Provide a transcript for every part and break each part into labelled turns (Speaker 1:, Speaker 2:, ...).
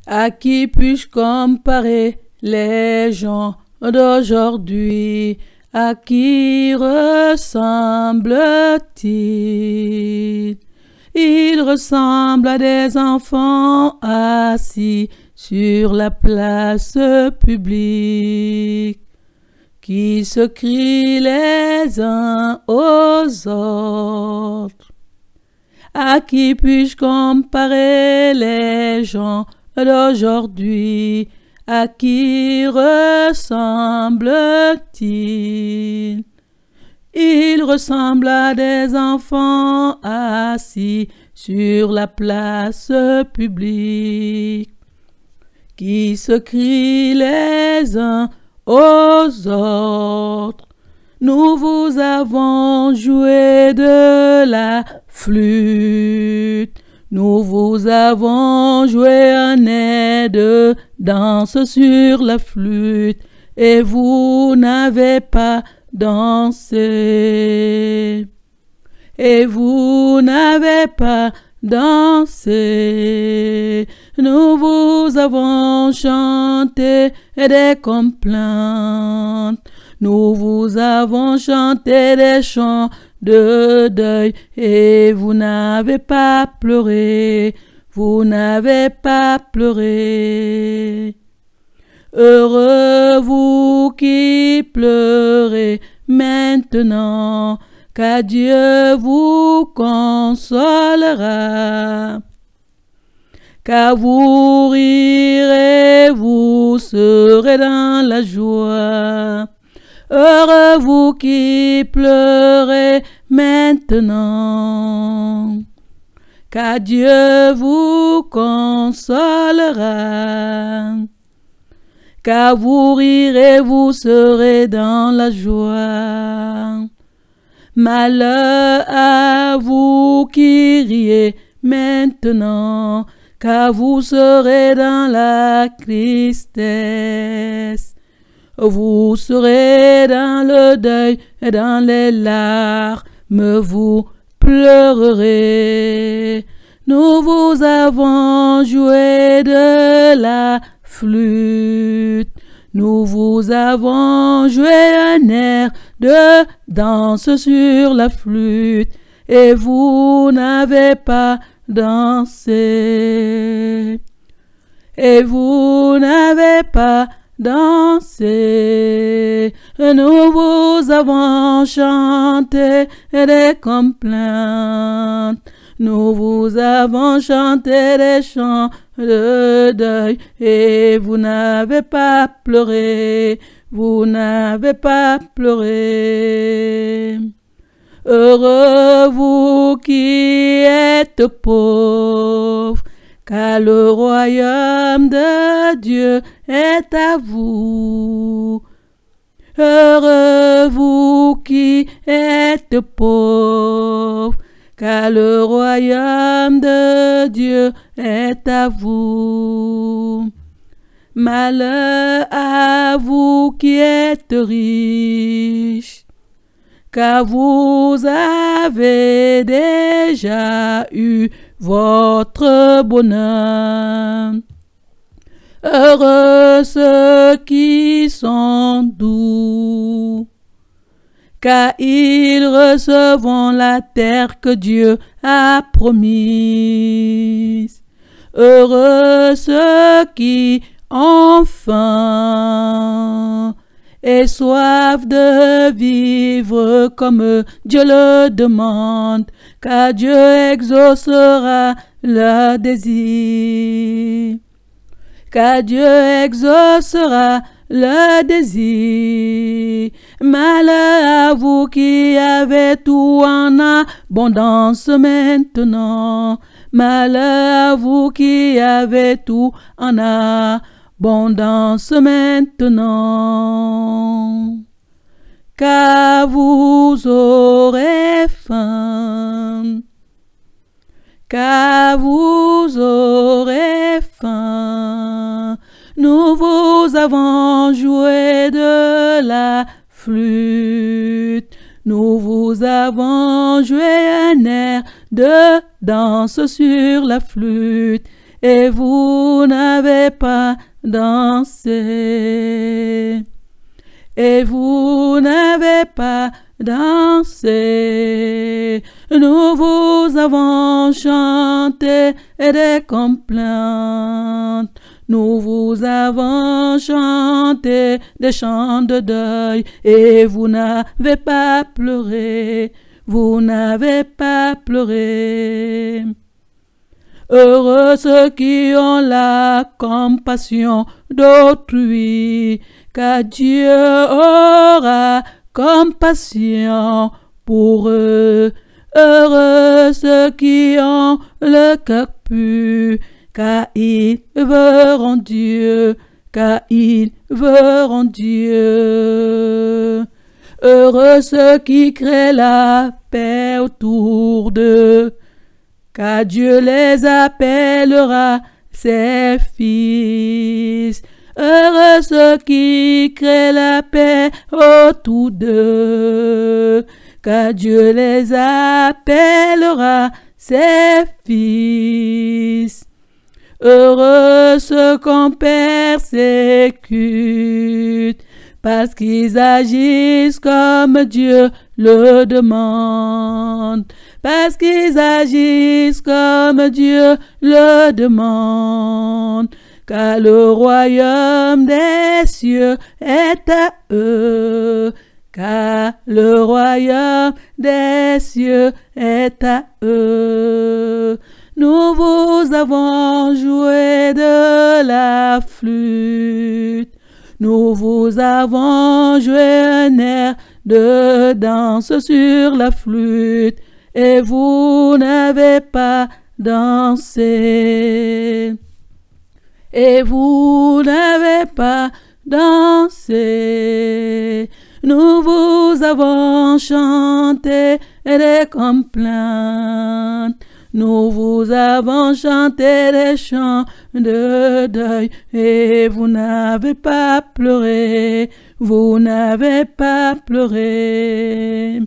Speaker 1: À qui puis-je comparer les gens d'aujourd'hui? À qui ressemble-t-il? Il ressemble à des enfants assis sur la place publique, qui se crient les uns aux autres. À qui puis-je comparer les gens d'aujourd'hui? À qui ressemble-t-il? Il ressemble à des enfants assis sur la place publique, qui se crient les uns aux autres. Nous vous avons joué de la flûte, nous vous avons joué un air de danse sur la flûte, et vous n'avez pas dansé. Et vous n'avez pas dansé. Nous vous avons chanté des complaintes. Nous vous avons chanté des chants de deuil, et vous n'avez pas pleuré. Vous n'avez pas pleuré. Heureux vous qui pleurez maintenant, car Dieu vous consolera. Car vous rirez, vous serez dans la joie. Heureux vous qui pleurez maintenant, car Dieu vous consolera. Car vous rirez, vous serez dans la joie. Malheur à vous qui riez maintenant, car vous serez dans la tristesse. Vous serez dans le deuil et dans les larmes, vous pleurerez. Nous vous avons joué de la flûte, nous vous avons joué un air de danse sur la flûte, et vous n'avez pas dansé. Et vous n'avez pas dansé. Nous vous avons chanté des complaintes. Nous vous avons chanté des chants de deuil, et vous n'avez pas pleuré. Vous n'avez pas pleuré. Heureux vous qui êtes pauvres, car le royaume de Dieu est à vous. Heureux vous qui êtes pauvres, car le royaume de Dieu est à vous. Malheur à vous qui êtes riches, car vous avez déjà eu votre bonheur. Heureux ceux qui sont doux, car ils recevront la terre que Dieu a promise. Heureux ceux qui ont faim et soif de vivre comme Dieu le demande, car Dieu exaucera leur désir. Car Dieu exaucera le désir. Malheur à vous qui avez tout en abondance maintenant. Malheur à vous qui avez tout en abondance maintenant. Car vous aurez faim. Car vous aurez faim. Nous vous avons joué de la flûte. Nous vous avons joué un air de danse sur la flûte. et vous n'avez pas dansé. Et vous n'avez pas dansé. Nous vous avons chanté des complaintes. Nous vous avons chanté des chants de deuil et vous n'avez pas pleuré. Vous n'avez pas pleuré. Heureux ceux qui ont la compassion d'autrui, car Dieu aura compassion pour eux. Heureux ceux qui ont le cœur pur, car ils verront Dieu, car ils verront Dieu. Heureux ceux qui créent la paix autour d'eux, car Dieu les appellera ses fils. Heureux ceux qui créent la paix autour d'eux, car Dieu les appellera ses fils. Heureux ceux qu'on persécute, parce qu'ils agissent comme Dieu le demande. Parce qu'ils agissent comme Dieu le demande. Car le royaume des cieux est à eux. Car le royaume des cieux est à eux. Nous vous avons joué de la flûte. Nous vous avons joué un air de danse sur la flûte. Et vous n'avez pas dansé. Et vous n'avez pas dansé. Nous vous avons chanté des complaintes. Nous vous avons chanté des chants de deuil. Et vous n'avez pas pleuré. Vous n'avez pas pleuré.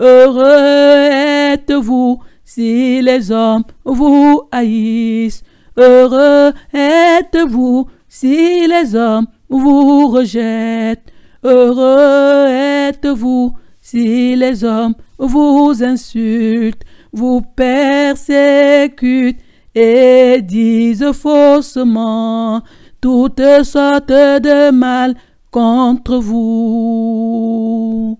Speaker 1: Heureux êtes-vous si les hommes vous haïssent. Heureux êtes-vous si les hommes vous rejettent. Heureux êtes-vous si les hommes vous insultent, vous persécutent et disent faussement toutes sortes de mal contre vous.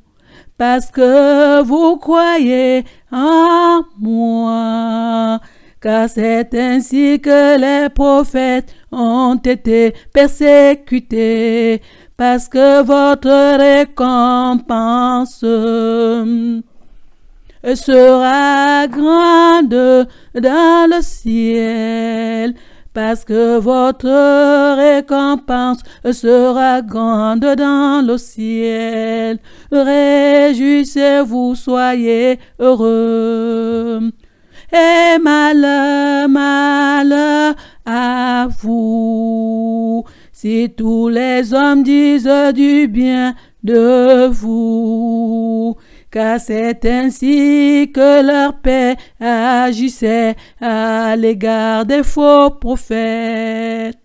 Speaker 1: Parce que vous croyez en moi, car c'est ainsi que les prophètes ont été persécutés, parce que votre récompense sera grande dans le ciel, parce que votre récompense sera grande dans le ciel. Réjouissez-vous, soyez heureux. Et malheur, malheur à vous, si tous les hommes disent du bien de vous, car c'est ainsi que leur père agissait à l'égard des faux prophètes.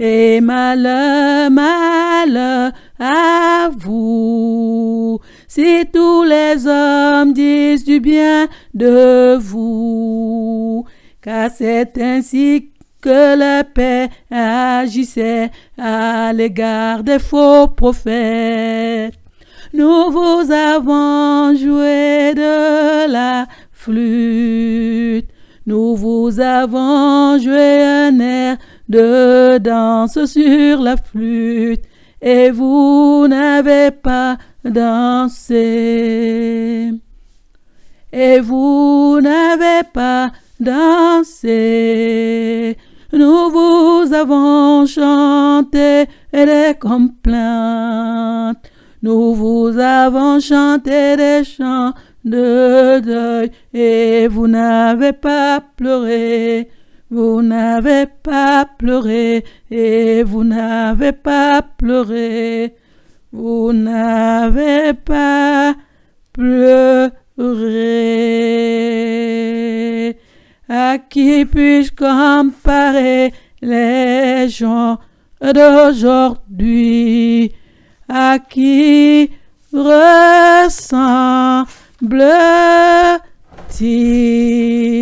Speaker 1: Et malheur, malheur à vous, si tous les hommes disent du bien de vous, car c'est ainsi que le Père agissait à l'égard des faux prophètes. Nous vous avons joué de la flûte, nous vous avons joué un air de danse sur la flûte, et vous n'avez pas dansé. Et vous n'avez pas dansé. Nous vous avons chanté des complaintes. Nous vous avons chanté des chants de deuil, et vous n'avez pas pleuré. Vous n'avez pas pleuré, et vous n'avez pas pleuré. Vous n'avez pas pleuré. À qui puis-je comparer les gens d'aujourd'hui? À qui ressemble-t-il?